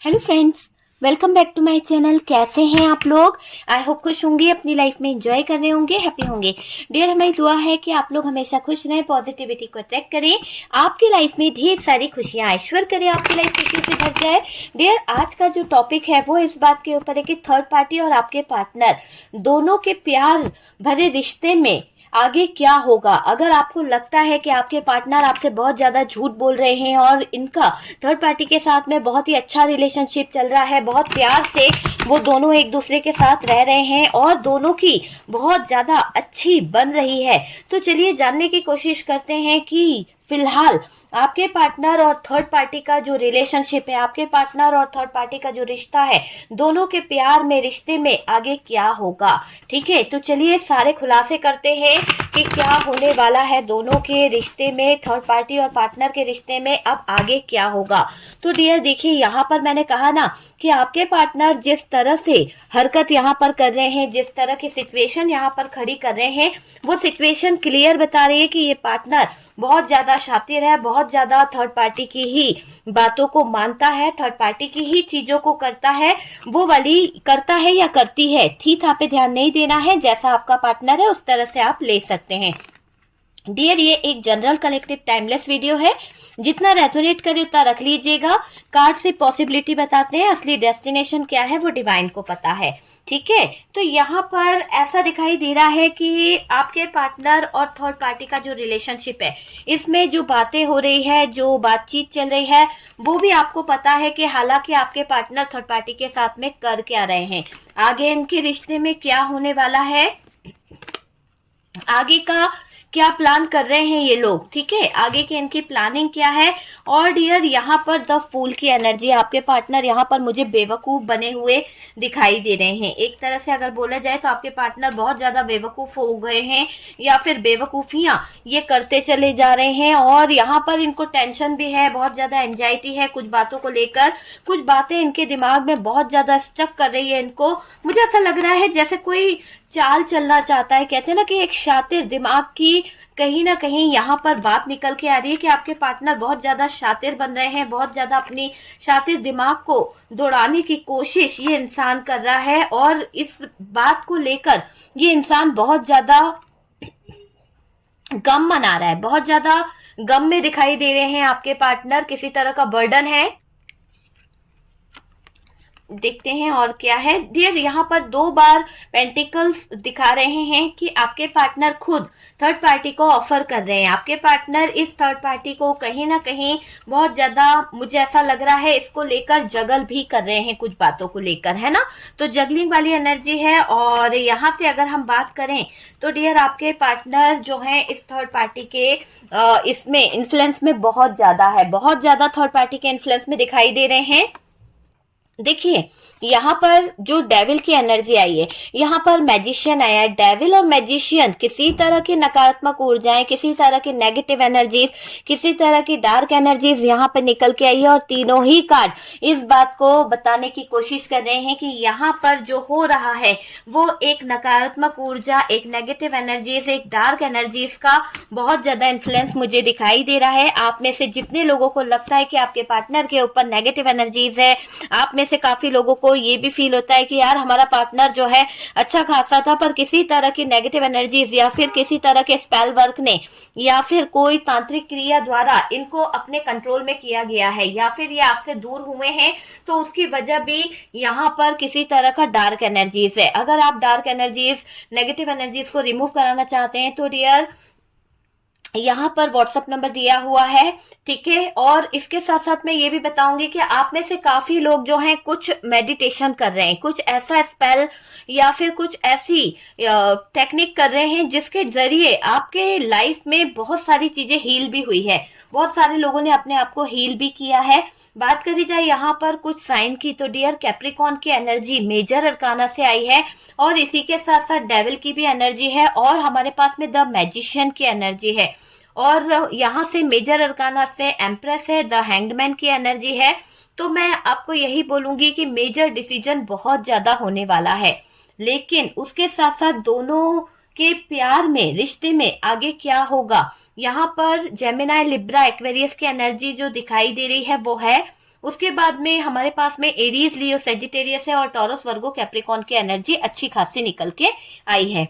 Hello friends, welcome back to my channel. कैसे हैं आप लोग? आई होप खुश होंगे, अपनी लाइफ में एंजॉय कर रहे होंगे, हैप्पी होंगे। डियर, हमारी दुआ है कि आप लोग हमेशा खुश रहें, पॉजिटिविटी को अट्रैक्ट करें, आपकी लाइफ में ढेर सारी खुशियां ऐश्वर्य करें, आपकी लाइफ खुशियों से भर जाए। डियर, आज का जो टॉपिक है वो इस बात के ऊपर है कि थर्ड पार्टी और आपके पार्टनर दोनों के प्यार भरे रिश्ते में आगे क्या होगा। अगर आपको लगता है कि आपके पार्टनर आपसे बहुत ज्यादा झूठ बोल रहे हैं और इनका थर्ड पार्टी के साथ में बहुत ही अच्छा रिलेशनशिप चल रहा है, बहुत प्यार से वो दोनों एक दूसरे के साथ रह रहे हैं और दोनों की बहुत ज्यादा अच्छी बन रही है, तो चलिए जानने की कोशिश करते हैं कि फिलहाल आपके पार्टनर और थर्ड पार्टी का जो रिलेशनशिप है, आपके पार्टनर और थर्ड पार्टी का जो रिश्ता है, दोनों के प्यार में, रिश्ते में आगे क्या होगा। ठीक है, तो चलिए सारे खुलासे करते हैं कि क्या होने वाला है दोनों के रिश्ते में, थर्ड पार्टी और पार्टनर के रिश्ते में अब आगे क्या होगा। तो डियर देखिए, यहाँ पर मैंने कहा ना कि आपके पार्टनर जिस तरह से हरकत यहाँ पर कर रहे हैं, जिस तरह की सिचुएशन यहाँ पर खड़ी कर रहे हैं, वो सिचुएशन क्लियर बता रही है कि ये पार्टनर बहुत ज्यादा शातिर है, बहुत ज्यादा थर्ड पार्टी की ही बातों को मानता है, थर्ड पार्टी की ही चीजों को करता है, वो वाली करता है या करती है। थी था पे ध्यान नहीं देना है, जैसा आपका पार्टनर है उस तरह से आप ले सकते हैं। डियर, ये एक जनरल कलेक्टिव टाइमलेस वीडियो है, जितना रेजोनेट करे उतना रख लीजिएगा। कार्ड से पॉसिबिलिटी बताते हैं, असली डेस्टिनेशन क्या है वो डिवाइन को पता है। ठीक है, तो यहाँ पर ऐसा दिखाई दे रहा है कि आपके पार्टनर और थर्ड पार्टी का जो रिलेशनशिप है, इसमें जो बातें हो रही है, जो बातचीत चल रही है, वो भी आपको पता है कि हालांकि आपके पार्टनर थर्ड पार्टी के साथ में कर क्या रहे हैं, आगे इनके रिश्ते में क्या होने वाला है, आगे का क्या प्लान कर रहे हैं ये लोग। ठीक है, आगे की इनकी प्लानिंग क्या है। और डियर, यहाँ पर द फूल की एनर्जी, आपके पार्टनर यहाँ पर मुझे बेवकूफ बने हुए दिखाई दे रहे हैं। एक तरह से अगर बोला जाए तो आपके पार्टनर बहुत ज्यादा बेवकूफ हो गए हैं, या फिर बेवकूफियां ये करते चले जा रहे हैं। और यहाँ पर इनको टेंशन भी है, बहुत ज्यादा एंजाइटी है कुछ बातों को लेकर, कुछ बातें इनके दिमाग में बहुत ज्यादा स्टक कर रही है इनको। मुझे ऐसा लग रहा है जैसे कोई चाल चलना चाहता है। कहते हैं ना कि एक शातिर दिमाग की कहीं ना कहीं यहाँ पर बात निकल के आ रही है कि आपके पार्टनर बहुत ज्यादा शातिर बन रहे हैं, बहुत ज्यादा अपनी शातिर दिमाग को दौड़ाने की कोशिश ये इंसान कर रहा है। और इस बात को लेकर ये इंसान बहुत ज्यादा गम मना रहा है, बहुत ज्यादा गम में दिखाई दे रहे हैं आपके पार्टनर, किसी तरह का बर्डन है। देखते हैं और क्या है। डियर, यहाँ पर 2 बार पेंटिकल्स दिखा रहे हैं कि आपके पार्टनर खुद थर्ड पार्टी को ऑफर कर रहे हैं। आपके पार्टनर इस थर्ड पार्टी को कहीं ना कहीं बहुत ज्यादा, मुझे ऐसा लग रहा है, इसको लेकर जगल भी कर रहे हैं, कुछ बातों को लेकर, है ना। तो जगलिंग वाली एनर्जी है। और यहाँ से अगर हम बात करें तो डियर, आपके पार्टनर जो है इस थर्ड पार्टी के इसमें इन्फ्लुएंस में बहुत ज्यादा है, बहुत ज्यादा थर्ड पार्टी के इन्फ्लुएंस में दिखाई दे रहे हैं। देखिए, यहाँ पर जो डेविल की एनर्जी आई है, यहाँ पर मैजिशियन आया है। डेविल और मैजिशियन किसी तरह की नकारात्मक ऊर्जाएं, किसी तरह की नेगेटिव एनर्जीज, किसी तरह की डार्क एनर्जीज यहाँ पर निकल के आई है। और तीनों ही कार्ड इस बात को बताने की कोशिश कर रहे हैं कि यहाँ पर जो हो रहा है वो एक नकारात्मक ऊर्जा, एक नेगेटिव एनर्जीज, एक डार्क एनर्जीज का बहुत ज्यादा इन्फ्लुएंस मुझे दिखाई दे रहा है। आप में से जितने लोगों को लगता है कि आपके पार्टनर के ऊपर नेगेटिव एनर्जीज है, आप में से काफी लोगों को ये भी फील होता है कि यार हमारा पार्टनर जो है अच्छा खासा था, पर किसी तरह की नेगेटिव एनर्जीज या फिर किसी तरह के स्पेल वर्क ने या फिर कोई तांत्रिक क्रिया द्वारा इनको अपने कंट्रोल में किया गया है, या फिर ये आपसे दूर हुए हैं तो उसकी वजह भी यहाँ पर किसी तरह का डार्क एनर्जीज है। अगर आप डार्क एनर्जीज, नेगेटिव एनर्जीज को रिमूव कराना चाहते हैं तो डियर, यहाँ पर व्हाट्सएप नंबर दिया हुआ है। ठीक है, और इसके साथ साथ मैं ये भी बताऊंगी कि आप में से काफी लोग जो हैं कुछ मेडिटेशन कर रहे हैं, कुछ ऐसा स्पेल या फिर कुछ ऐसी टेक्निक कर रहे हैं जिसके जरिए आपके लाइफ में बहुत सारी चीजें हील भी हुई है, बहुत सारे लोगों ने अपने आप को हील भी किया है। बात करी जाए यहाँ पर कुछ साइन की तो डियर, कैप्रिकॉन की एनर्जी मेजर अरकाना से आई है, और इसी के साथ साथ डेविल की भी एनर्जी है, और हमारे पास में द मैजिशियन की एनर्जी है, और यहाँ से मेजर अरकाना से एम्प्रेस है, द हैंगमैन की एनर्जी है। तो मैं आपको यही बोलूंगी कि मेजर डिसीजन बहुत ज्यादा होने वाला है, लेकिन उसके साथ साथ दोनों के प्यार में, रिश्ते में आगे क्या होगा। यहाँ पर जेमिनाई, लिब्रा, एक्वेरियस की एनर्जी जो दिखाई दे रही है वो है उसके बाद में हमारे पास में एरीज, लियो, सेजिटेरियस है और टॉरस, वर्गो, कैप्रिकॉर्न की एनर्जी अच्छी खासी निकल के आई है।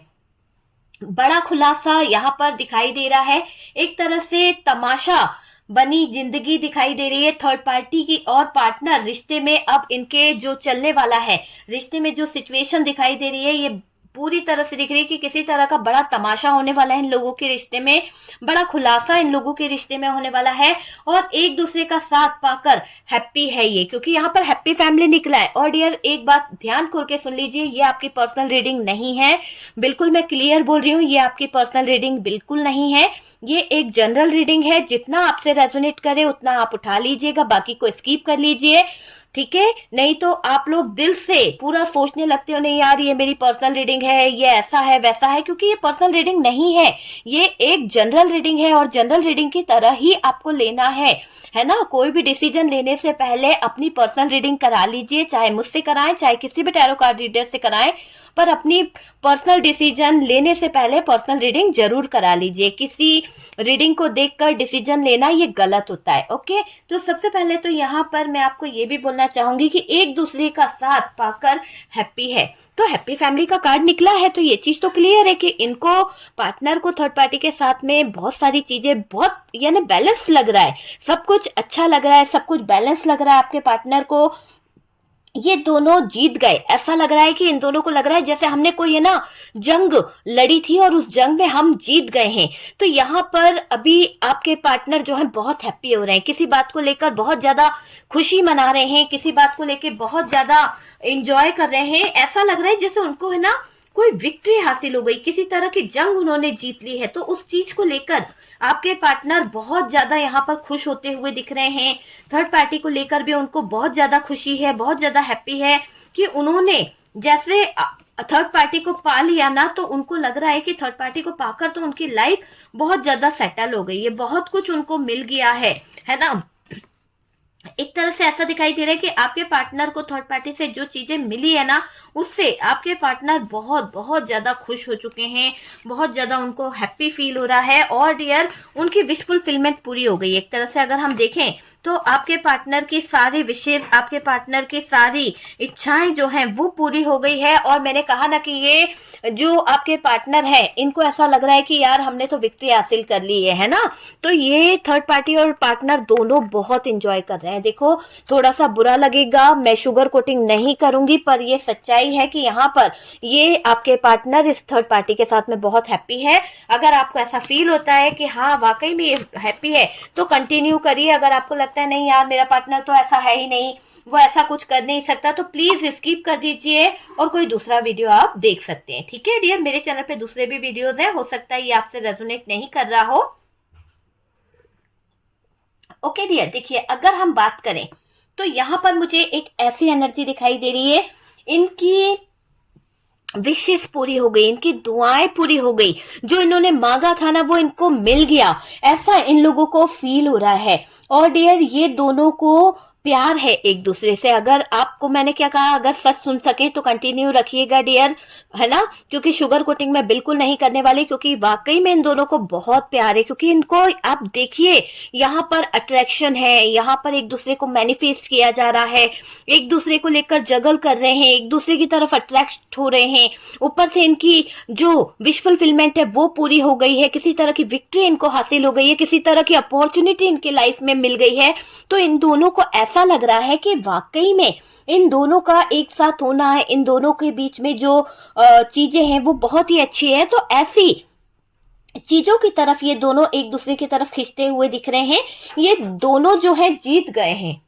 बड़ा खुलासा यहाँ पर दिखाई दे रहा है, एक तरह से तमाशा बनी जिंदगी दिखाई दे रही है थर्ड पार्टी की और पार्टनर रिश्ते में। अब इनके जो चलने वाला है रिश्ते में, जो सिचुएशन दिखाई दे रही है, ये पूरी तरह से दिख रही है कि किसी तरह का बड़ा तमाशा होने वाला है इन लोगों के रिश्ते में, बड़ा खुलासा इन लोगों के रिश्ते में होने वाला है और एक दूसरे का साथ पाकर हैप्पी है ये, क्योंकि यहाँ पर हैप्पी फैमिली निकला है। और डियर एक बात ध्यान खोल के सुन लीजिए, ये आपकी पर्सनल रीडिंग नहीं है, बिल्कुल मैं क्लियर बोल रही हूँ, ये आपकी पर्सनल रीडिंग बिल्कुल नहीं है, ये एक जनरल रीडिंग है। जितना आपसे रेजोनेट करे उतना आप उठा लीजिएगा, बाकी को स्किप कर लीजिए, ठीक है। नहीं तो आप लोग दिल से पूरा सोचने लगते हो, नहीं यार ये मेरी पर्सनल रीडिंग है, ये ऐसा है वैसा है, क्योंकि ये पर्सनल रीडिंग नहीं है, ये एक जनरल रीडिंग है और जनरल रीडिंग की तरह ही आपको लेना है ना। कोई भी डिसीजन लेने से पहले अपनी पर्सनल रीडिंग करा लीजिए, चाहे मुझसे कराएं चाहे किसी भी टैरो कार्ड रीडर से कराएं, पर अपनी पर्सनल डिसीजन लेने से पहले पर्सनल रीडिंग जरूर करा लीजिए। किसी रीडिंग को देखकर डिसीजन लेना ये गलत होता है, ओके। तो सबसे पहले तो यहाँ पर मैं आपको ये भी बोलना चाहूंगी कि एक दूसरे का साथ पाकर हैप्पी है, तो हैप्पी फैमिली का कार्ड निकला है, तो ये चीज तो क्लियर है कि इनको, पार्टनर को थर्ड पार्टी के साथ में बहुत सारी चीजें बहुत यानी बैलेंस लग रहा है, सब कुछ अच्छा लग रहा है, सब कुछ बैलेंस लग रहा है आपके पार्टनर को। ये दोनों जीत गए, ऐसा लग रहा है कि इन दोनों को लग रहा है जैसे हमने कोई है ना जंग लड़ी थी और उस जंग में हम जीत गए हैं। तो यहाँ पर अभी आपके पार्टनर जो है बहुत हैप्पी हो रहे हैं, किसी बात को लेकर बहुत ज्यादा खुशी मना रहे हैं, किसी बात को लेकर बहुत ज्यादा एंजॉय कर रहे हैं। ऐसा लग रहा है जैसे उनको है ना कोई विक्ट्री हासिल हो गई, किसी तरह की जंग उन्होंने जीत ली है। तो उस चीज को लेकर आपके पार्टनर बहुत ज्यादा यहाँ पर खुश होते हुए दिख रहे हैं। थर्ड पार्टी को लेकर भी उनको बहुत ज्यादा खुशी है, बहुत ज्यादा हैप्पी है कि उन्होंने जैसे थर्ड पार्टी को पा लिया ना, तो उनको लग रहा है कि थर्ड पार्टी को पाकर तो उनकी लाइफ बहुत ज्यादा सेटल हो गई है, बहुत कुछ उनको मिल गया है ना। एक तरह से ऐसा दिखाई दे रहा है कि आपके पार्टनर को थर्ड पार्टी से जो चीजें मिली है ना, उससे आपके पार्टनर बहुत बहुत ज्यादा खुश हो चुके हैं, बहुत ज्यादा उनको हैप्पी फील हो रहा है और डियर उनकी विश फुलफिलमेंट पूरी हो गई। एक तरह से अगर हम देखें तो आपके पार्टनर की सारी विशेष, आपके पार्टनर की सारी इच्छाएं जो हैं वो पूरी हो गई है। और मैंने कहा ना कि ये जो आपके पार्टनर है इनको ऐसा लग रहा है कि यार हमने तो विक्ट्री हासिल कर ली है ना। तो ये थर्ड पार्टी और पार्टनर दोनों बहुत इंजॉय कर रहे हैं। देखो थोड़ा सा बुरा लगेगा, मैं शुगर कोटिंग नहीं करूंगी, पर ये सच्चाई है कि यहाँ पर ये आपके पार्टनर इस थर्ड पार्टी के साथ में बहुत हैप्पी है। अगर आपको ऐसा फील होता है कि हाँ वाकई में ये हैप्पी है तो कंटिन्यू करिए। अगर आपको लगता है नहीं यार मेरा पार्टनर तो ऐसा है ही नहीं, वो ऐसा कुछ कर नहीं सकता, तो प्लीज स्किप कर दीजिए और कोई दूसरा वीडियो आप देख सकते हैं, ठीक है डियर। मेरे चैनल पे दूसरे भी वीडियोस हैं, हो सकता है ये आपसे रेजोनेट नहीं कर रहा हो। ओके डियर, देखिए अगर हम बात करें तो यहां पर मुझे एक ऐसी एनर्जी दिखाई दे रही है, इनकी विशेष पूरी हो गई, इनकी दुआएं पूरी हो गई, जो इन्होंने मांगा था ना वो इनको मिल गया, ऐसा इन लोगों को फील हो रहा है। और डियर ये दोनों को प्यार है एक दूसरे से। अगर आपको मैंने क्या कहा, अगर सच सुन सके तो कंटिन्यू रखिएगा डियर, है ना, क्योंकि शुगर कोटिंग मैं बिल्कुल नहीं करने वाली, क्योंकि वाकई में इन दोनों को बहुत प्यार है। क्योंकि इनको आप देखिए यहाँ पर अट्रैक्शन है, यहाँ पर एक दूसरे को मैनिफेस्ट किया जा रहा है, एक दूसरे को लेकर जगल कर रहे हैं, एक दूसरे की तरफ अट्रैक्ट हो रहे हैं। ऊपर से इनकी जो विश फुलफिलमेंट है वो पूरी हो गई है, किसी तरह की विक्ट्री इनको हासिल हो गई है, किसी तरह की अपॉर्चुनिटी इनकी लाइफ में मिल गई है। तो इन दोनों को ऐसा लग रहा है कि वाकई में इन दोनों का एक साथ होना है, इन दोनों के बीच में जो चीजें हैं वो बहुत ही अच्छी है। तो ऐसी चीजों की तरफ ये दोनों एक दूसरे की तरफ खींचते हुए दिख रहे हैं। ये दोनों जो है जीत गए हैं।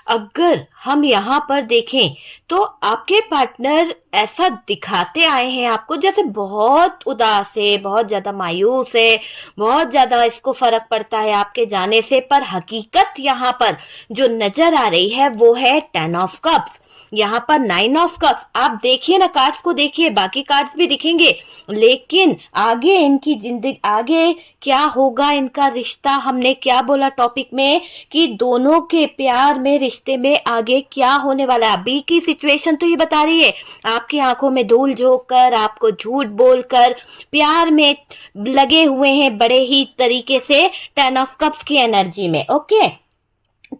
अगर हम यहाँ पर देखें तो आपके पार्टनर ऐसा दिखाते आए हैं आपको जैसे बहुत उदास है, बहुत ज्यादा मायूस है, बहुत ज्यादा इसको फर्क पड़ता है आपके जाने से, पर हकीकत यहाँ पर जो नजर आ रही है वो है 10 ऑफ कप्स, यहाँ पर 9 ऑफ कप्स। आप देखिए ना, कार्ड्स को देखिए, बाकी कार्ड्स भी दिखेंगे, लेकिन आगे इनकी जिंदगी, आगे क्या होगा इनका रिश्ता। हमने क्या बोला टॉपिक में कि दोनों के प्यार में, रिश्ते में आगे क्या होने वाला है। अभी की सिचुएशन तो ये बता रही है, आपकी आंखों में धूल झोंक कर, आपको झूठ बोलकर प्यार में लगे हुए हैं बड़े ही तरीके से 10 ऑफ कप्स की एनर्जी में, ओके।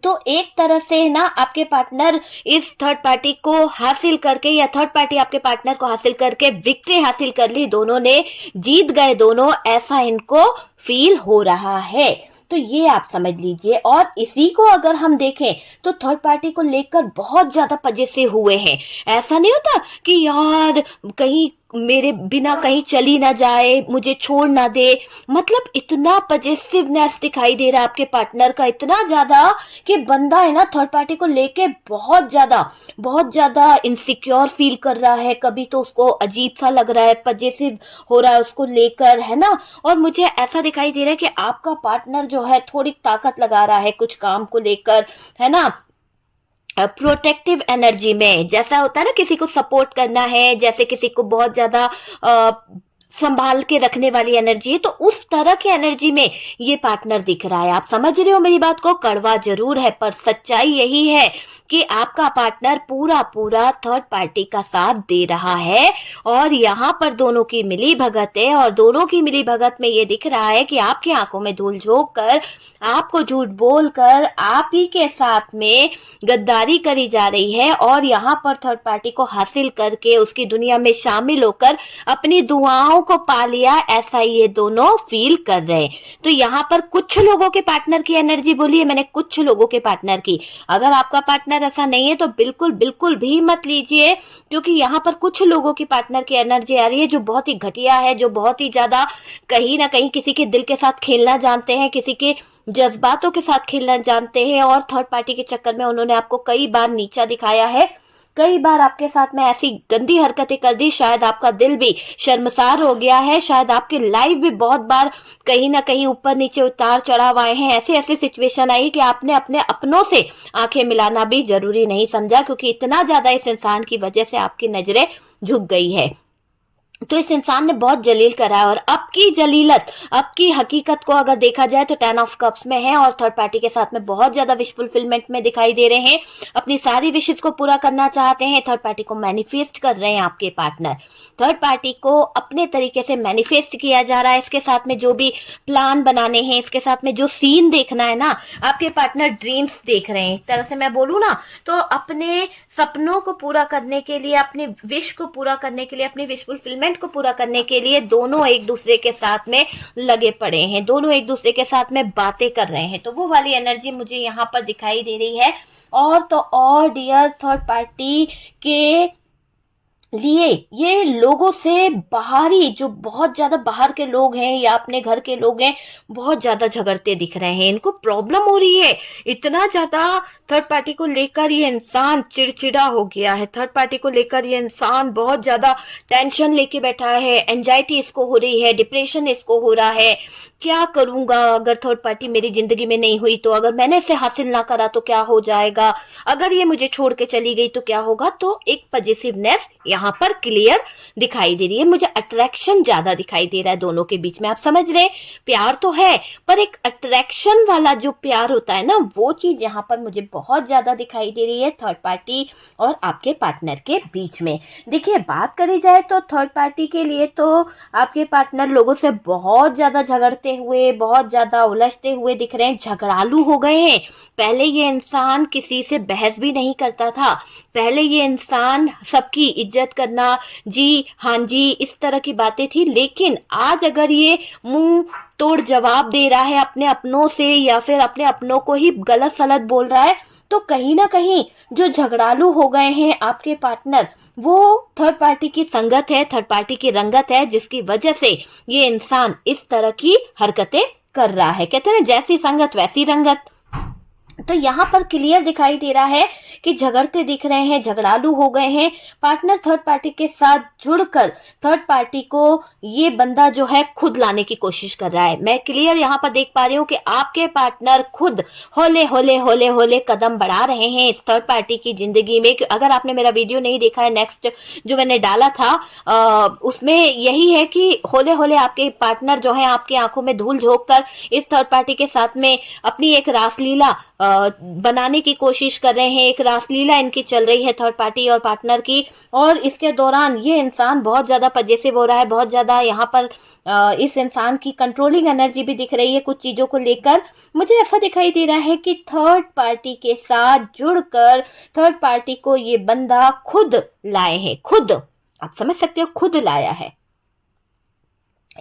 तो एक तरह से ना आपके पार्टनर इस थर्ड पार्टी को हासिल करके या थर्ड पार्टी आपके पार्टनर को हासिल करके विक्ट्री हासिल कर ली, दोनों ने जीत गए दोनों, ऐसा इनको फील हो रहा है। तो ये आप समझ लीजिए। और इसी को अगर हम देखें तो थर्ड पार्टी को लेकर बहुत ज्यादा पजेसिव हुए हैं। ऐसा नहीं होता कि यार कहीं मेरे बिना कहीं चली ना जाए, मुझे छोड़ ना दे, मतलब इतना पजेसिवनेस दिखाई दे रहा है आपके पार्टनर का, इतना ज्यादा कि बंदा है ना थर्ड पार्टी को लेके बहुत ज्यादा इनसिक्योर फील कर रहा है। कभी तो उसको अजीब सा लग रहा है, पजेसिव हो रहा है उसको लेकर, है ना। और मुझे ऐसा दिखाई दे रहा है कि आपका पार्टनर जो है थोड़ी ताकत लगा रहा है कुछ काम को लेकर, है ना, प्रोटेक्टिव एनर्जी में। जैसा होता है ना किसी को सपोर्ट करना है, जैसे किसी को बहुत ज्यादा संभाल के रखने वाली एनर्जी है, तो उस तरह की एनर्जी में ये पार्टनर दिख रहा है। आप समझ रहे हो मेरी बात को? कड़वा जरूर है पर सच्चाई यही है कि आपका पार्टनर पूरा थर्ड पार्टी का साथ दे रहा है। और यहाँ पर दोनों की मिली भगत है, और दोनों की मिली भगत में ये दिख रहा है कि आपकी आंखों में धूल झोंक कर, आपको झूठ बोलकर आप ही के साथ में गद्दारी करी जा रही है। और यहाँ पर थर्ड पार्टी को हासिल करके उसकी दुनिया में शामिल होकर अपनी दुआओं को पा लिया, ऐसा ये दोनों फील कर रहे हैं। तो यहाँ पर कुछ लोगों के पार्टनर की एनर्जी बोली है मैंने, कुछ लोगों के पार्टनर की। अगर आपका पार्टनर ऐसा नहीं है तो बिल्कुल भी मत लीजिए, क्योंकि यहाँ पर कुछ लोगों की पार्टनर की एनर्जी आ रही है जो बहुत ही घटिया है, जो बहुत ही ज्यादा कहीं ना कहीं किसी के दिल के साथ खेलना जानते हैं, किसी के जज्बातों के साथ खेलना जानते हैं। और थर्ड पार्टी के चक्कर में उन्होंने आपको कई बार नीचा दिखाया है, कई बार आपके साथ में ऐसी गंदी हरकतें कर दी, शायद आपका दिल भी शर्मसार हो गया है, शायद आपकी लाइफ भी बहुत बार कहीं ना कहीं ऊपर नीचे उतार चढ़ाव आए हैं। ऐसी सिचुएशन आई कि आपने अपने अपनों से आंखें मिलाना भी जरूरी नहीं समझा, क्योंकि इतना ज्यादा इस इंसान की वजह से आपकी नजरें झुक गई है। तो इस इंसान ने बहुत जलील करा है। और अब की जलीलत, अब की हकीकत को अगर देखा जाए तो 10 ऑफ कप्स में है, और थर्ड पार्टी के साथ में बहुत ज्यादा विश फुलफिलमेंट में दिखाई दे रहे हैं, अपनी सारी विशेष को पूरा करना चाहते हैं। थर्ड पार्टी को मैनिफेस्ट कर रहे हैं आपके पार्टनर, थर्ड पार्टी को अपने तरीके से मैनिफेस्ट किया जा रहा है। इसके साथ में जो भी प्लान बनाने हैं, इसके साथ में जो सीन देखना है ना, आपके पार्टनर ड्रीम्स देख रहे हैं। एक तरह से मैं बोलूं ना तो अपने सपनों को पूरा करने के लिए, अपने विश को पूरा करने के लिए, अपनी विश फुलफिलमेंट को पूरा करने के लिए दोनों एक दूसरे के साथ में लगे पड़े हैं, दोनों एक दूसरे के साथ में बातें कर रहे हैं। तो वो वाली एनर्जी मुझे यहाँ पर दिखाई दे रही है। और तो और डियर थर्ड पार्टी के लिए ये लोगों से बाहरी, जो बहुत ज्यादा बाहर के लोग हैं या अपने घर के लोग हैं, बहुत ज्यादा झगड़ते दिख रहे हैं। इनको प्रॉब्लम हो रही है, इतना ज्यादा थर्ड पार्टी को लेकर ये इंसान चिड़चिड़ा हो गया है। थर्ड पार्टी को लेकर ये इंसान बहुत ज्यादा टेंशन लेके बैठा है, एंजाइटी इसको हो रही है, डिप्रेशन इसको हो रहा है। क्या करूंगा अगर थर्ड पार्टी मेरी जिंदगी में नहीं हुई तो? अगर मैंने इसे हासिल ना करा तो क्या हो जाएगा? अगर ये मुझे छोड़ के चली गई तो क्या होगा? तो एक पॉजिटिवनेस यहाँ पर क्लियर दिखाई दे रही है। मुझे अट्रैक्शन ज्यादा दिखाई दे रहा है दोनों के बीच में। आप समझ रहे हैं, प्यार तो है पर एक अट्रैक्शन वाला जो प्यार होता है ना, वो चीज यहाँ पर मुझे बहुत ज्यादा दिखाई दे रही है थर्ड पार्टी और आपके पार्टनर के बीच में। देखिए, बात करी जाए तो थर्ड पार्टी के लिए तो आपके पार्टनर लोगों से बहुत ज्यादा झगड़ते हुए, बहुत ज्यादा उलझते हुए दिख रहे हैं, झगड़ालू हो गए हैं। पहले ये इंसान किसी से बहस भी नहीं करता था, पहले ये इंसान सबकी इज्जत करना, जी हाँ जी, इस तरह की बातें थी। लेकिन आज अगर ये मुंह तोड़ जवाब दे रहा है अपने अपनों से, या फिर अपने अपनों को ही गलत सलत बोल रहा है, तो कहीं ना कहीं जो झगड़ालू हो गए हैं आपके पार्टनर, वो थर्ड पार्टी की संगत है, थर्ड पार्टी की रंगत है, जिसकी वजह से ये इंसान इस तरह की हरकतें कर रहा है। कहते हैं जैसी संगत वैसी रंगत। तो यहाँ पर क्लियर दिखाई दे रहा है कि झगड़ते दिख रहे हैं, झगड़ालू हो गए हैं। पार्टनर थर्ड पार्टी के साथ जुड़कर थर्ड पार्टी को ये बंदा जो है खुद लाने की कोशिश कर रहा है। मैं क्लियर यहाँ पर देख पा रही हूँ कि आपके पार्टनर खुद हौले हौले हौले हौले कदम बढ़ा रहे हैं इस थर्ड पार्टी की जिंदगी में। अगर आपने मेरा वीडियो नहीं देखा है, नेक्स्ट जो मैंने डाला था, उसमें यही है कि हौले हौले आपके पार्टनर जो है आपकी आंखों में धूल झोंक कर इस थर्ड पार्टी के साथ में अपनी एक रासलीला बनाने की कोशिश कर रहे हैं, एक रासलीला इनकी चल रही है थर्ड पार्टी और पार्टनर की। और इसके दौरान ये इंसान बहुत ज्यादा पजेसिव हो रहा है, बहुत ज्यादा यहाँ पर इस इंसान की कंट्रोलिंग एनर्जी भी दिख रही है कुछ चीजों को लेकर। मुझे ऐसा दिखाई दे रहा है कि थर्ड पार्टी के साथ जुड़कर थर्ड पार्टी को ये बंदा खुद लाए हैं, खुद, आप समझ सकते हो, खुद लाया है।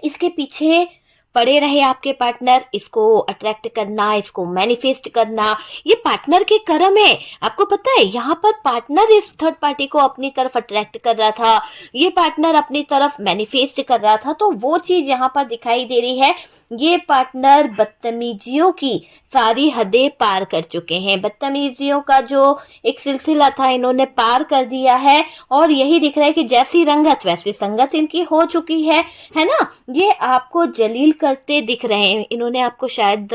इसके पीछे पड़े रहे आपके पार्टनर, इसको अट्रैक्ट करना, इसको मैनिफेस्ट करना, ये पार्टनर के कर्म है। आपको पता है यहाँ पर पार्टनर इस थर्ड पार्टी को अपनी तरफ अट्रैक्ट कर रहा था, ये पार्टनर अपनी तरफ मैनिफेस्ट कर रहा था, तो वो चीज यहाँ पर दिखाई दे रही है। ये पार्टनर बदतमीजियों की सारी हदें पार कर चुके हैं, बदतमीजियों का जो एक सिलसिला था इन्होंने पार कर दिया है। और यही दिख रहा है कि जैसी रंगत वैसी संगत इनकी हो चुकी है ना। ये आपको जलील करते दिख रहे हैं, इन्होंने आपको शायद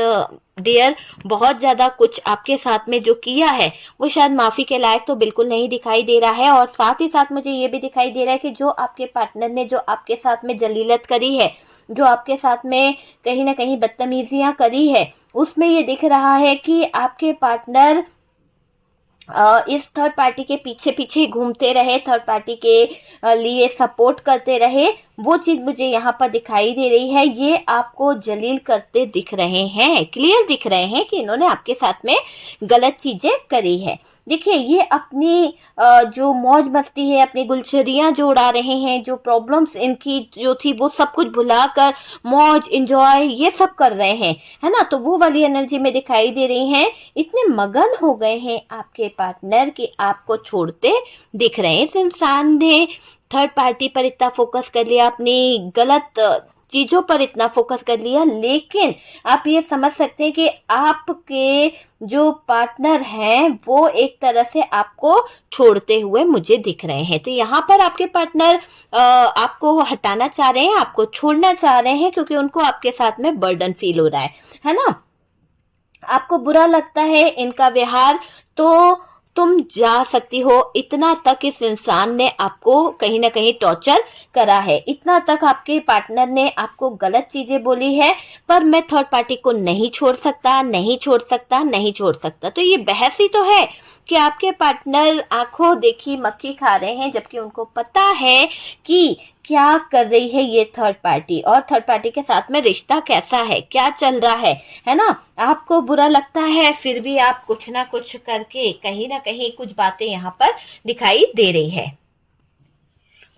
डियर बहुत ज्यादा कुछ आपके साथ में जो किया है वो शायद माफी के लायक तो बिल्कुल नहीं दिखाई दे रहा है। और साथ ही साथ मुझे ये भी दिखाई दे रहा है कि जो आपके पार्टनर ने जो आपके साथ में जलीलत करी है, जो आपके साथ में कहीं ना कहीं बदतमीजियां करी है, उसमें ये दिख रहा है कि आपके पार्टनर इस थर्ड पार्टी के पीछे पीछे घूमते रहे, थर्ड पार्टी के लिए सपोर्ट करते रहे। वो चीज मुझे यहाँ पर दिखाई दे रही है। ये आपको जलील करते दिख रहे हैं, क्लियर दिख रहे हैं कि इन्होंने आपके साथ में गलत चीजें करी है। देखिए ये अपनी जो मौज मस्ती है, अपनी गुलछरियां जो उड़ा रहे हैं, जो प्रॉब्लम्स इनकी जो थी वो सब कुछ भुलाकर मौज एंजॉय ये सब कर रहे हैं, है ना। तो वो वाली एनर्जी में दिखाई दे रही हैं। इतने मगन हो गए हैं आपके पार्टनर कि आपको छोड़ते दिख रहे हैं। इस इंसान ने थर्ड पार्टी पर इतना फोकस कर लिया, अपनी गलत चीजों पर इतना फोकस कर लिया, लेकिन आप ये समझ सकते हैं कि आपके जो पार्टनर हैं वो एक तरह से आपको छोड़ते हुए मुझे दिख रहे हैं। तो यहाँ पर आपके पार्टनर आपको हटाना चाह रहे हैं, आपको छोड़ना चाह रहे हैं, क्योंकि उनको आपके साथ में बर्डन फील हो रहा है ना। आपको बुरा लगता है इनका व्यवहार, तो तुम जा सकती हो। इतना तक इस इंसान ने आपको कहीं ना कहीं टॉर्चर करा है, इतना तक आपके पार्टनर ने आपको गलत चीजें बोली है, पर मैं थर्ड पार्टी को नहीं छोड़ सकता, नहीं छोड़ सकता, नहीं छोड़ सकता। तो ये बहस ही तो है कि आपके पार्टनर आंखों देखी मक्खी खा रहे हैं, जबकि उनको पता है कि क्या कर रही है ये थर्ड पार्टी, और थर्ड पार्टी के साथ में रिश्ता कैसा है, क्या चल रहा है ना। आपको बुरा लगता है, फिर भी आप कुछ ना कुछ करके कहीं ना कहीं कुछ बातें यहाँ पर दिखाई दे रही है।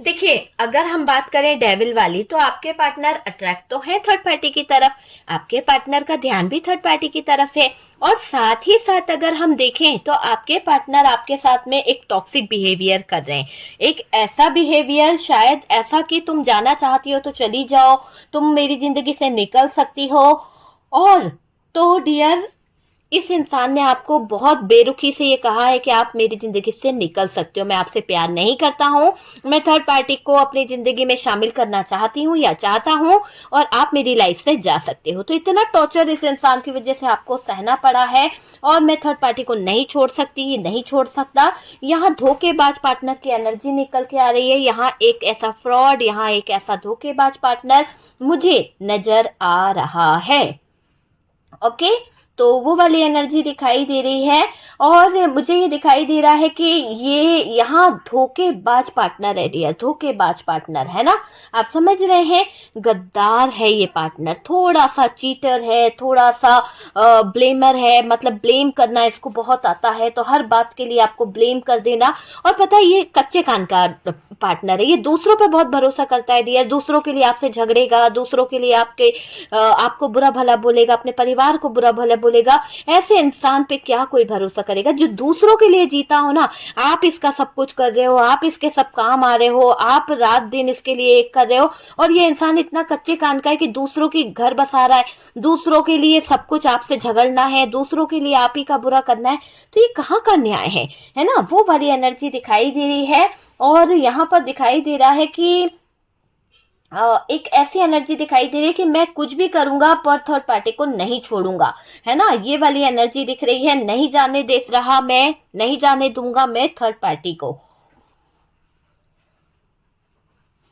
देखिए अगर हम बात करें डेविल वाली, तो आपके पार्टनर अट्रैक्ट तो है थर्ड पार्टी की तरफ, आपके पार्टनर का ध्यान भी थर्ड पार्टी की तरफ है। और साथ ही साथ अगर हम देखें तो आपके पार्टनर आपके साथ में एक टॉक्सिक बिहेवियर कर रहे हैं, एक ऐसा बिहेवियर शायद ऐसा कि तुम जाना चाहती हो तो चली जाओ, तुम मेरी जिंदगी से निकल सकती हो। और तो डियर इस इंसान ने आपको बहुत बेरुखी से ये कहा है कि आप मेरी जिंदगी से निकल सकते हो, मैं आपसे प्यार नहीं करता हूँ, मैं थर्ड पार्टी को अपनी जिंदगी में शामिल करना चाहती हूँ या चाहता हूँ, और आप मेरी लाइफ से जा सकते हो। तो इतना टॉर्चर इस इंसान की वजह से आपको सहना पड़ा है, और मैं थर्ड पार्टी को नहीं छोड़ सकती, नहीं छोड़ सकता। यहाँ धोखेबाज पार्टनर की एनर्जी निकल के आ रही है, यहाँ एक ऐसा फ्रॉड, यहाँ एक ऐसा धोखेबाज पार्टनर मुझे नजर आ रहा है। ओके, तो वो वाली एनर्जी दिखाई दे रही है। और मुझे ये दिखाई दे रहा है कि ये यहाँ धोखेबाज पार्टनर है डियर, धोखेबाज पार्टनर है ना। आप समझ रहे हैं, गद्दार है ये पार्टनर, थोड़ा सा चीटर है, थोड़ा सा ब्लेमर है, मतलब ब्लेम करना इसको बहुत आता है, तो हर बात के लिए आपको ब्लेम कर देना। और पता है ये कच्चे कान का पार्टनर है, ये दूसरों पे बहुत भरोसा करता है डियर, दूसरों के लिए आपसे झगड़ेगा, दूसरों के लिए आपको बुरा भला बोलेगा, अपने परिवार को बुरा भला बोलेगा। ऐसे इंसान पे क्या कोई भरोसा करेगा जो दूसरों के लिए जीता हो ना। आप इसका सब कुछ कर रहे हो, आप इसके सब काम आ रहे हो, आप रात दिन इसके लिए एक कर रहे हो, और ये इंसान इतना कच्चे कान का है कि दूसरों की घर बसा रहा है, दूसरों के लिए सब कुछ आपसे झगड़ना है, दूसरों के लिए आप ही का बुरा करना है। तो ये कहाँ का न्याय है ना। वो वाली एनर्जी दिखाई दे रही है। और यहाँ पर दिखाई दे रहा है कि एक ऐसी एनर्जी दिखाई दे रही है कि मैं कुछ भी करूंगा पर थर्ड पार्टी को नहीं छोड़ूंगा, है ना। ये वाली एनर्जी दिख रही है, नहीं जाने दे रहा, मैं नहीं जाने दूंगा मैं थर्ड पार्टी को।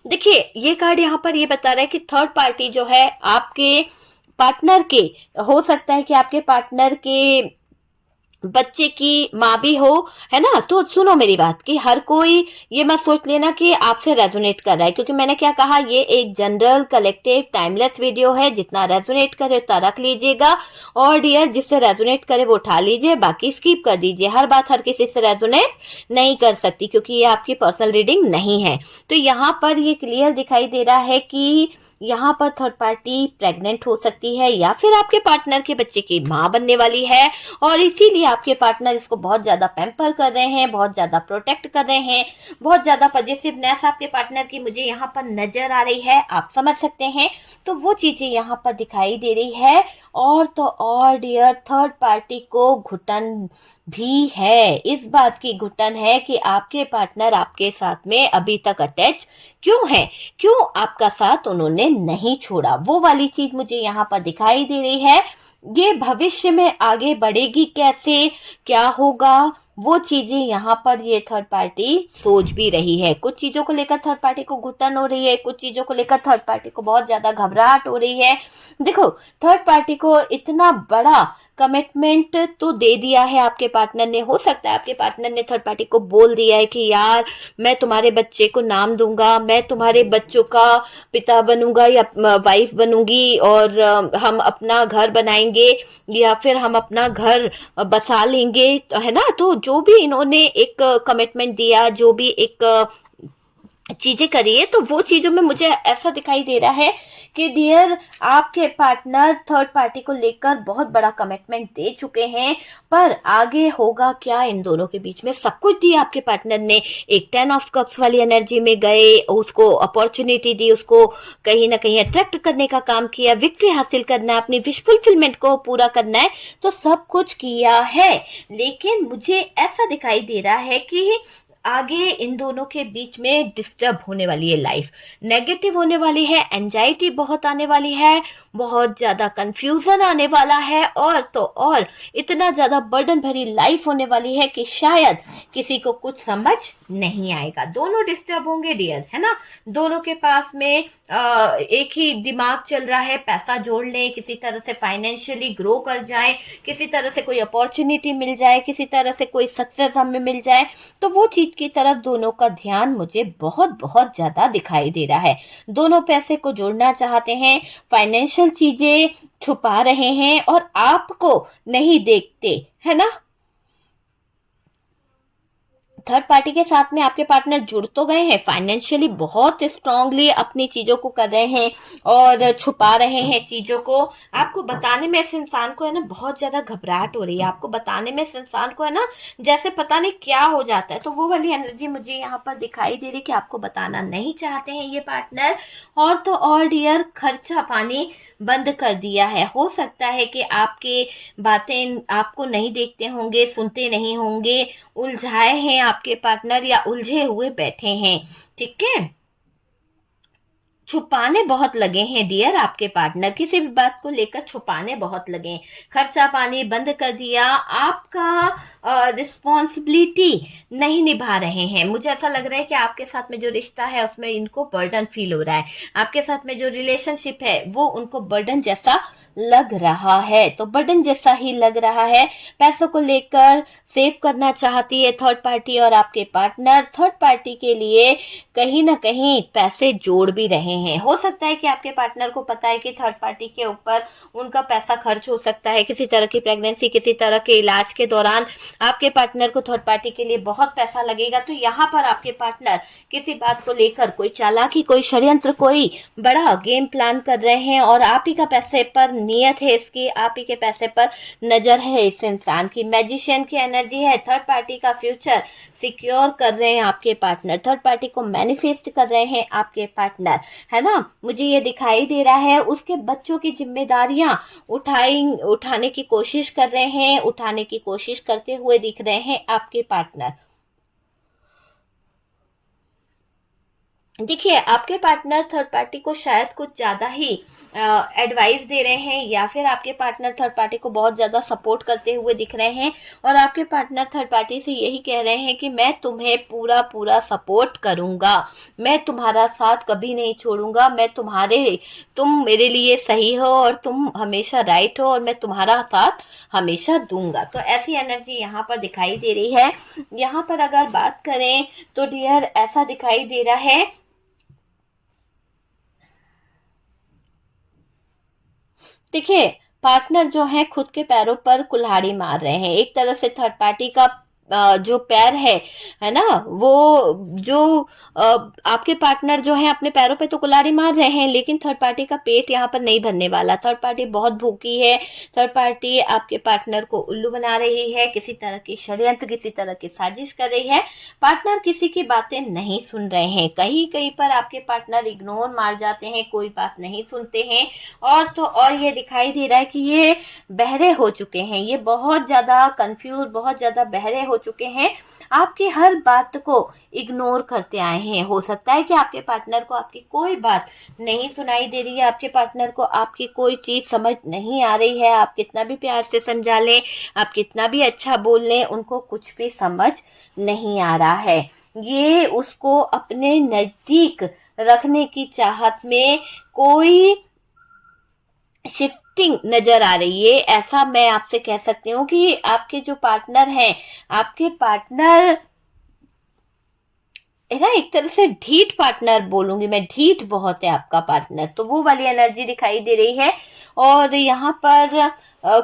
देखिए ये कार्ड यहाँ पर ये बता रहा है कि थर्ड पार्टी जो है आपके पार्टनर के, हो सकता है कि आपके पार्टनर के बच्चे की माँ भी हो, है ना, तो सुनो मेरी बात कि हर कोई ये मत सोच लेना कि आपसे रेजोनेट कर रहा है, क्योंकि मैंने क्या कहा, ये एक जनरल कलेक्टिव टाइमलेस वीडियो है। जितना रेजोनेट करे उतना रख लीजिएगा, और डियर जिससे रेजोनेट करे वो उठा लीजिए, बाकी स्किप कर दीजिए। हर बात हर किसी से रेजोनेट नहीं कर सकती, क्योंकि ये आपकी पर्सनल रीडिंग नहीं है। तो यहाँ पर ये क्लियर दिखाई दे रहा है कि यहाँ पर थर्ड पार्टी प्रेग्नेंट हो सकती है, या फिर आपके पार्टनर के बच्चे की माँ बनने वाली है, और इसीलिए आपके पार्टनर इसको बहुत ज्यादा पैम्पर कर रहे हैं, बहुत ज्यादा प्रोटेक्ट कर रहे हैं, बहुत ज्यादा पॉजिटिवनेस आपके पार्टनर की मुझे यहाँ पर नजर आ रही है, आप समझ सकते हैं। तो वो चीजें यहाँ पर दिखाई दे रही है। और तो और डियर, थर्ड पार्टी को घुटन भी है, इस बात की घुटन है कि आपके पार्टनर आपके साथ में अभी तक अटैच क्यों है, क्यों आपका साथ उन्होंने नहीं छोड़ा, वो वाली चीज मुझे यहाँ पर दिखाई दे रही है। ये भविष्य में आगे बढ़ेगी कैसे, क्या होगा, वो चीजें यहाँ पर ये थर्ड पार्टी सोच भी रही है। कुछ चीजों को लेकर थर्ड पार्टी को घुटन हो रही है, कुछ चीजों को लेकर थर्ड पार्टी को बहुत ज्यादा घबराहट हो रही है। देखो, थर्ड पार्टी को इतना बड़ा कमिटमेंट तो दे दिया है आपके पार्टनर ने। हो सकता है आपके पार्टनर ने थर्ड पार्टी को बोल दिया है कि यार मैं तुम्हारे बच्चे को नाम दूंगा, मैं तुम्हारे बच्चों का पिता बनूंगा या वाइफ बनूंगी, और हम अपना घर बनाएंगे, या फिर हम अपना घर बसा लेंगे, है ना। तो जो भी इन्होंने एक कमिटमेंट दिया, जो भी एक चीजें करी है, तो वो चीजों में मुझे ऐसा दिखाई दे रहा है कि डियर आपके पार्टनर थर्ड पार्टी को लेकर बहुत बड़ा कमिटमेंट दे चुके हैं। पर आगे होगा क्या इन दोनों के बीच में, सब कुछ दिया आपके पार्टनर ने। एक 10 ऑफ कप्स वाली एनर्जी में गए, उसको अपॉर्चुनिटी दी, उसको कहीं ना कहीं अट्रैक्ट करने का काम किया, विक्ट्री हासिल करना है, अपनी विश फुलफिलमेंट को पूरा करना है, तो सब कुछ किया है। लेकिन मुझे ऐसा दिखाई दे रहा है कि आगे इन दोनों के बीच में डिस्टर्ब होने वाली है, लाइफ नेगेटिव होने वाली है, एंजाइटी बहुत आने वाली है, बहुत ज्यादा कंफ्यूजन आने वाला है, और तो और इतना ज्यादा बर्डन भरी लाइफ होने वाली है कि शायद किसी को कुछ समझ नहीं आएगा। दोनों डिस्टर्ब होंगे डियर, है ना। दोनों के पास में एक ही दिमाग चल रहा है, पैसा जोड़ लें, किसी तरह से फाइनेंशियली ग्रो कर जाए, किसी तरह से कोई अपॉर्चुनिटी मिल जाए, किसी तरह से कोई सक्सेस हमें मिल जाए, तो वो चीज की तरफ दोनों का ध्यान मुझे बहुत बहुत ज्यादा दिखाई दे रहा है। दोनों पैसे को जोड़ना चाहते हैं, फाइनेंशियल चीजें छुपा रहे हैं और आपको नहीं देखते, है ना। थर्ड पार्टी के साथ में आपके पार्टनर जुड़ तो गए हैं, फाइनेंशियली बहुत स्ट्रांगली अपनी चीजों को कर रहे हैं और छुपा रहे हैं चीजों को। आपको बताने में इस इंसान को है ना बहुत ज्यादा घबराहट हो रही है, आपको बताने में इस इंसान को है ना जैसे पता नहीं क्या हो जाता है। तो वो वाली एनर्जी मुझे यहाँ पर दिखाई दे रही कि आपको बताना नहीं चाहते हैं ये पार्टनर। और तो और डियर, खर्चा पानी बंद कर दिया है। हो सकता है कि आपके बातें आपको नहीं देखते होंगे, सुनते नहीं होंगे, उलझाए हैं आपके पार्टनर या उलझे हुए बैठे हैं, ठीक है। छुपाने बहुत लगे हैं डियर, आपके पार्टनर किसी भी बात को लेकर छुपाने बहुत लगे हैं। खर्चा पानी बंद कर दिया, आपका रिस्पॉन्सिबिलिटी नहीं निभा रहे हैं। मुझे ऐसा लग रहा है कि आपके साथ में जो रिश्ता है उसमें इनको बर्डन फील हो रहा है, आपके साथ में जो रिलेशनशिप है वो उनको बर्डन जैसा लग रहा है। तो बर्डन जैसा ही लग रहा है। पैसों को लेकर सेव करना चाहती है थर्ड पार्टी, और आपके पार्टनर थर्ड पार्टी के लिए कहीं ना कहीं पैसे जोड़ भी रहे हैं। हो सकता है कि आपके पार्टनर को पता है कि थर्ड पार्टी के ऊपर उनका पैसा खर्च हो सकता है, किसी तरह की प्रेगनेंसी, किसी तरह के इलाज के दौरान आपके पार्टनर को थर्ड पार्टी के लिए बहुत पैसा लगेगा। तो यहाँ पर आपके पार्टनर किसी बात को लेकर कोई चालाकी, कोई षड्यंत्र, कोई बड़ा गेम प्लान कर रहे हैं, और आप ही का पैसे पर नियत है इसकी, आप ही के पैसे पर नजर है इस इंसान की। मैजिशियन की एनर्जी है, थर्ड पार्टी का फ्यूचर सिक्योर कर रहे हैं आपके पार्टनर, थर्ड पार्टी को मैनिफेस्ट कर रहे हैं आपके पार्टनर, है ना। मुझे ये दिखाई दे रहा है उसके बच्चों की जिम्मेदारियां उठाने की कोशिश कर रहे हैं, उठाने की कोशिश करते हुए दिख रहे हैं आपके पार्टनर। देखिए, आपके पार्टनर थर्ड पार्टी को शायद कुछ ज्यादा ही एडवाइस दे रहे हैं, या फिर आपके पार्टनर थर्ड पार्टी को बहुत ज्यादा सपोर्ट करते हुए दिख रहे हैं, और आपके पार्टनर थर्ड पार्टी से यही कह रहे हैं कि मैं तुम्हें पूरा पूरा सपोर्ट करूंगा, मैं तुम्हारा साथ कभी नहीं छोड़ूंगा, तुम मेरे लिए सही हो और तुम हमेशा राइट हो, और मैं तुम्हारा साथ हमेशा दूंगा। तो ऐसी एनर्जी यहाँ पर दिखाई दे रही है। यहाँ पर अगर बात करें तो डियर, ऐसा दिखाई दे रहा है, देखिए, पार्टनर जो है खुद के पैरों पर कुल्हाड़ी मार रहे हैं। एक तरह से थर्ड पार्टी का जो पैर है ना, वो जो आपके पार्टनर जो है अपने पैरों पे तो कुल्हाड़ी मार रहे हैं, लेकिन थर्ड पार्टी का पेट यहाँ पर नहीं भरने वाला। थर्ड पार्टी बहुत भूखी है। थर्ड पार्टी आपके पार्टनर को उल्लू बना रही है, किसी तरह की षड्यंत्र, किसी तरह की साजिश कर रही है। पार्टनर किसी की बातें नहीं सुन रहे हैं। कहीं कहीं पर आपके पार्टनर इग्नोर मार जाते हैं, कोई बात नहीं सुनते हैं। और तो और ये दिखाई दे रहा है कि ये बहरे हो चुके हैं, ये बहुत ज्यादा कंफ्यूज, बहुत ज्यादा बहरे हो चुके हैं। आपकी हर बात को इग्नोर करते आए हैं। हो सकता है कि आपके पार्टनर को आपकी कोई बात नहीं सुनाई दे रही है, आपके पार्टनर को आपकी कोई चीज समझ नहीं आ रही है। आप कितना भी प्यार से समझा लें, आप कितना भी अच्छा बोल लें, उनको कुछ भी समझ नहीं आ रहा है। ये उसको अपने नजदीक रखने की चाहत में कोई शिफ्टिंग नजर आ रही है। ऐसा मैं आपसे कह सकती हूँ कि आपके जो पार्टनर हैं, आपके पार्टनर है ना, एक तरह से ढीठ पार्टनर बोलूंगी मैं, ढीठ बहुत है आपका पार्टनर, तो वो वाली एनर्जी दिखाई दे रही है। और यहाँ पर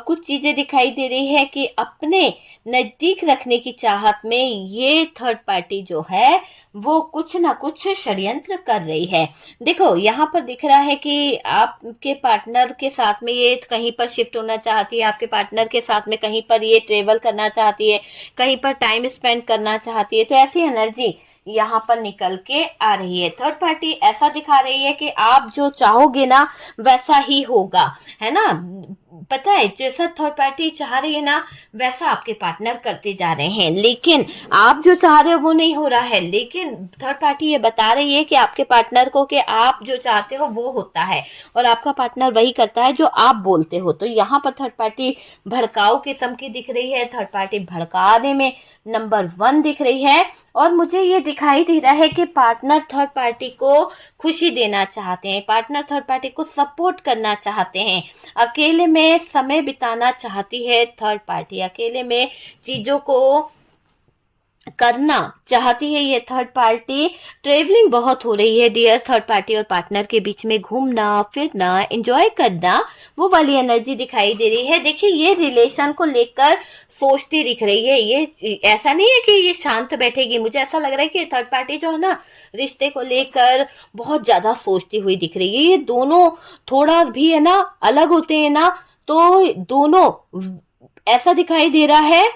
कुछ चीजें दिखाई दे रही है कि अपने नजदीक रखने की चाहत में ये थर्ड पार्टी जो है वो कुछ ना कुछ षड्यंत्र कर रही है। देखो, यहाँ पर दिख रहा है कि आपके पार्टनर के साथ में ये कहीं पर शिफ्ट होना चाहती है, आपके पार्टनर के साथ में कहीं पर ये ट्रेवल करना चाहती है, कहीं पर टाइम स्पेंड करना चाहती है। तो ऐसी एनर्जी यहाँ पर निकल के आ रही है। थर्ड पार्टी ऐसा दिखा रही है कि आप जो चाहोगे ना वैसा ही होगा, है ना। पता है, जैसा थर्ड पार्टी चाह रही है ना वैसा आपके पार्टनर करते जा रहे हैं, लेकिन आप जो चाह रहे हो वो नहीं हो रहा है। लेकिन थर्ड पार्टी ये बता रही है कि आपके पार्टनर को कि आप जो चाहते हो वो होता है, और आपका पार्टनर वही करता है जो आप बोलते हो। तो यहाँ पर थर्ड पार्टी भड़काऊ किस्म की दिख रही है। थर्ड पार्टी भड़काने में नंबर 1 दिख रही है। और मुझे ये दिखाई दे रहा है कि पार्टनर थर्ड पार्टी को खुशी देना चाहते हैं, पार्टनर थर्ड पार्टी को सपोर्ट करना चाहते हैं। अकेले में समय बिताना चाहती है थर्ड पार्टी, अकेले में चीजों को करना चाहती है ये थर्ड पार्टी। ट्रेवलिंग बहुत हो रही है डियर, थर्ड पार्टी और पार्टनर के बीच में घूमना फिरना, एंजॉय करना, वो वाली एनर्जी दिखाई दे रही है। देखिए, ये रिलेशन को लेकर सोचती दिख रही है। ये ऐसा नहीं है कि ये शांत बैठेगी। मुझे ऐसा लग रहा है कि थर्ड पार्टी जो है ना रिश्ते को लेकर बहुत ज्यादा सोचती हुई दिख रही है। ये दोनों थोड़ा भी है ना अलग होते हैं ना, तो दोनों ऐसा दिखाई दे रहा है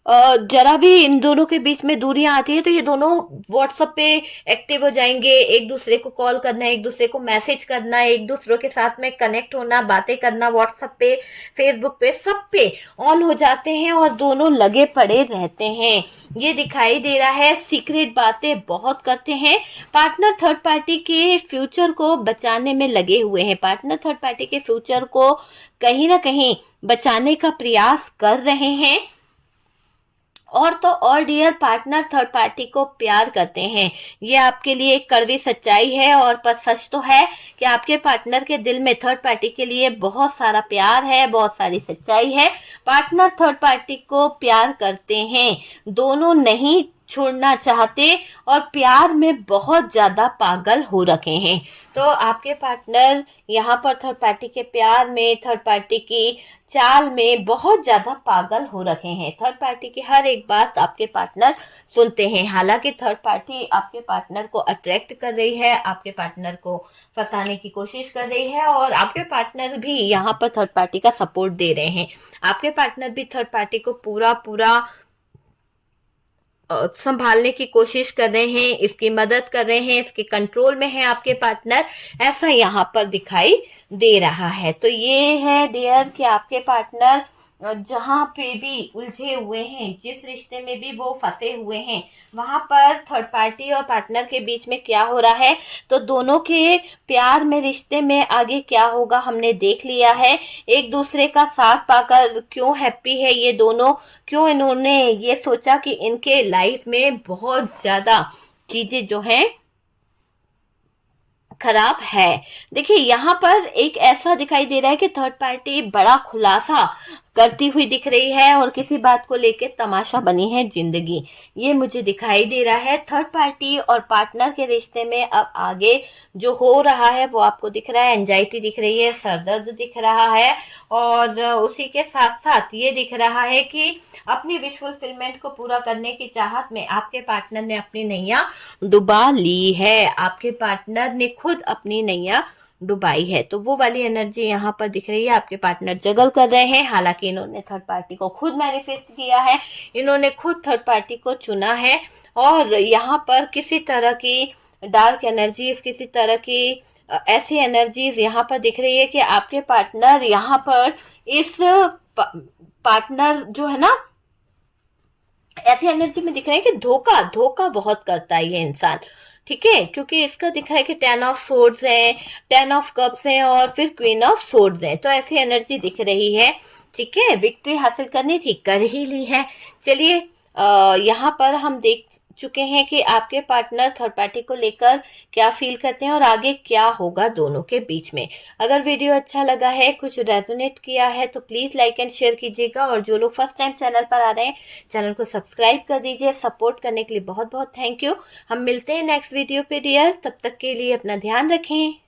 जरा भी इन दोनों के बीच में दूरियां आती है तो ये दोनों व्हाट्सएप पे एक्टिव हो जाएंगे। एक दूसरे को कॉल करना, एक दूसरे को मैसेज करना, एक दूसरे के साथ में कनेक्ट होना, बातें करना, व्हाट्सएप पे, फेसबुक पे, सब पे ऑन हो जाते हैं और दोनों लगे पड़े रहते हैं। ये दिखाई दे रहा है, सीक्रेट बातें बहुत करते हैं। पार्टनर थर्ड पार्टी के फ्यूचर को बचाने में लगे हुए हैं। पार्टनर थर्ड पार्टी के फ्यूचर को कहीं ना कहीं बचाने का प्रयास कर रहे हैं। और तो और डियर, पार्टनर थर्ड पार्टी को प्यार करते हैं। ये आपके लिए एक कड़वी सच्चाई है, और पर सच तो है कि आपके पार्टनर के दिल में थर्ड पार्टी के लिए बहुत सारा प्यार है, बहुत सारी सच्चाई है। पार्टनर थर्ड पार्टी को प्यार करते हैं, दोनों नहीं छोड़ना चाहते और प्यार में बहुत ज्यादा पागल हो रखे हैं। तो आपके पार्टनर यहाँ पर थर्ड पार्टी के प्यार में, थर्ड पार्टी की चाल में बहुत ज्यादा पागल हो रखे हैं। थर्ड पार्टी की हर एक बात आपके पार्टनर सुनते हैं। हालांकि थर्ड पार्टी आपके पार्टनर को अट्रैक्ट कर रही है, आपके पार्टनर को फंसाने की कोशिश कर रही है, और आपके पार्टनर भी यहाँ पर थर्ड पार्टी का सपोर्ट दे रहे हैं। आपके पार्टनर भी थर्ड पार्टी को पूरा पूरा संभालने की कोशिश कर रहे हैं, इसकी मदद कर रहे हैं, इसके कंट्रोल में है आपके पार्टनर, ऐसा यहाँ पर दिखाई दे रहा है। तो ये है डियर कि आपके पार्टनर जहाँ पे भी उलझे हुए हैं, जिस रिश्ते में भी वो फंसे हुए हैं, वहां पर थर्ड पार्टी और पार्टनर के बीच में क्या हो रहा है, तो दोनों के प्यार में, रिश्ते में आगे क्या होगा हमने देख लिया है। एक दूसरे का साथ पाकर क्यों हैप्पी है ये दोनों, क्यों इन्होंने ये सोचा कि इनके लाइफ में बहुत ज्यादा चीजें जो हैं खराब है। देखिए यहाँ पर एक ऐसा दिखाई दे रहा है कि थर्ड पार्टी बड़ा खुलासा करती हुई दिख रही है और किसी बात को लेके तमाशा बनी है जिंदगी, ये मुझे दिखाई दे रहा है। थर्ड पार्टी और पार्टनर के रिश्ते में अब आगे जो हो रहा है वो आपको दिख रहा है। एंजाइटी दिख रही है, सरदर्द दिख रहा है, और उसी के साथ साथ ये दिख रहा है कि अपनी विश फुलफिलमेंट को पूरा करने की चाहत में आपके पार्टनर ने अपनी नैया डुबा ली है, आपके पार्टनर ने खुद अपनी नैया डुबाई है। तो वो वाली एनर्जी यहाँ पर दिख रही है। आपके पार्टनर जगल कर रहे हैं, हालांकि इन्होंने थर्ड पार्टी को खुद मैनिफेस्ट किया है, इन्होंने खुद थर्ड पार्टी को चुना है। और यहाँ पर किसी तरह की डार्क एनर्जीज, किसी तरह की ऐसी एनर्जीज यहाँ पर दिख रही है कि आपके पार्टनर यहाँ पर इस पार्टनर जो है ना, ऐसी एनर्जी में दिख रहा है कि धोखा धोखा बहुत करता है ये इंसान, ठीक है, क्योंकि इसका दिख रहा है कि 10 ऑफ सोर्ड्स है, 10 ऑफ कप्स है और फिर क्वीन ऑफ सोर्ड्स है। तो ऐसी एनर्जी दिख रही है, ठीक है। विक्ट्री हासिल करनी थी, कर ही ली है। चलिए यहाँ पर हम देख चुके हैं कि आपके पार्टनर थर्ड पार्टी को लेकर क्या फील करते हैं और आगे क्या होगा दोनों के बीच में। अगर वीडियो अच्छा लगा है, कुछ रेजोनेट किया है, तो प्लीज लाइक एंड शेयर कीजिएगा, और जो लोग फर्स्ट टाइम चैनल पर आ रहे हैं चैनल को सब्सक्राइब कर दीजिए। सपोर्ट करने के लिए बहुत बहुत थैंक यू। हम मिलते हैं नेक्स्ट वीडियो पे डियर, तब तक के लिए अपना ध्यान रखें।